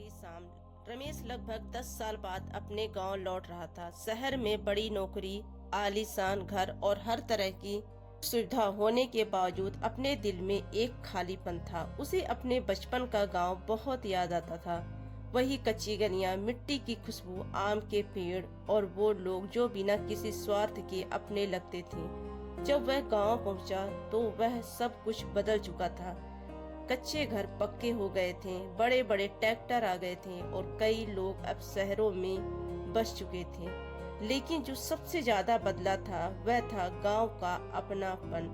आखिरी शाम रमेश लगभग 10 साल बाद अपने गांव लौट रहा था। शहर में बड़ी नौकरी, आलीशान घर और हर तरह की सुविधा होने के बावजूद अपने दिल में एक खालीपन था। उसे अपने बचपन का गांव बहुत याद आता था। वही कच्ची गलियां, मिट्टी की खुशबू, आम के पेड़ और वो लोग जो बिना किसी स्वार्थ के अपने लगते थे। जब वह गांव पहुंचा तो वह सब कुछ बदल चुका था। कच्चे घर पक्के हो गए थे, बड़े बड़े ट्रैक्टर आ गए थे और कई लोग अब शहरों में बस चुके थे। लेकिन जो सबसे ज्यादा बदला था वह था गांव का अपनापन,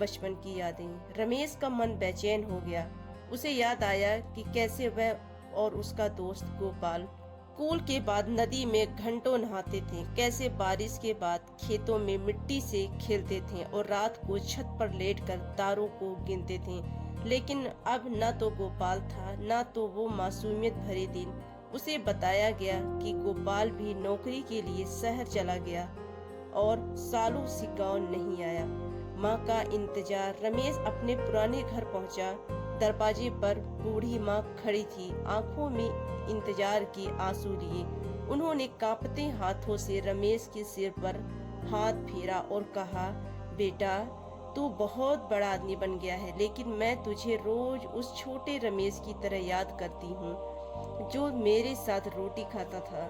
बचपन की यादें। रमेश का मन बेचैन हो गया। उसे याद आया कि कैसे वह और उसका दोस्त गोपाल स्कूल के बाद नदी में घंटों नहाते थे, कैसे बारिश के बाद खेतों में मिट्टी से खेलते थे और रात को छत पर लेटकर तारों को गिनते थे। लेकिन अब न तो गोपाल था, न तो वो मासूमियत भरे दिन। उसे बताया गया कि गोपाल भी नौकरी के लिए शहर चला गया और सालों से गांव नहीं आया। माँ का इंतजार। रमेश अपने पुराने घर पहुंचा। दरवाजे पर बूढ़ी माँ खड़ी थी, आंखों में इंतजार के आंसू लिए। उन्होंने कांपते हाथों से रमेश के सिर पर हाथ फेरा और कहा, बेटा तू बहुत बड़ा आदमी बन गया है, लेकिन मैं तुझे रोज उस छोटे रमेश की तरह याद करती हूँ जो मेरे साथ रोटी खाता था,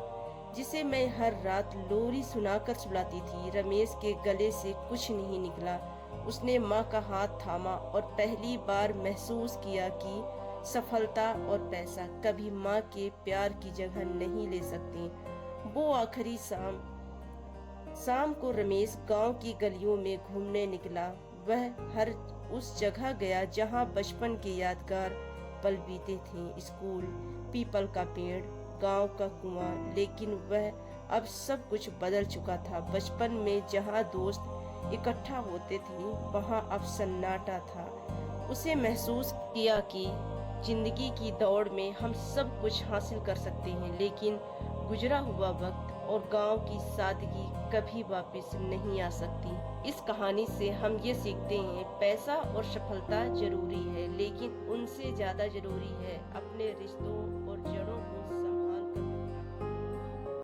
जिसे मैं हर रात लोरी सुनाकर सुलाती थी। रमेश के गले से कुछ नहीं निकला। उसने माँ का हाथ थामा और पहली बार महसूस किया कि सफलता और पैसा कभी माँ के प्यार की जगह नहीं ले सकते। वो आखिरी शाम को रमेश गांव की गलियों में घूमने निकला। वह हर उस जगह गया जहां बचपन के यादगार पल बीते थे। स्कूल, पीपल का पेड़, गांव का कुआं। लेकिन वह अब सब कुछ बदल चुका था। बचपन में जहां दोस्त इकट्ठा होते थे वहां अब सन्नाटा था। उसे महसूस किया कि जिंदगी की दौड़ में हम सब कुछ हासिल कर सकते हैं, लेकिन गुजरा हुआ वक्त और गांव की सादगी कभी वापस नहीं आ सकती। इस कहानी से हम ये सीखते हैं, पैसा और सफलता जरूरी है, लेकिन उनसे ज्यादा जरूरी है अपने रिश्तों और जड़ों को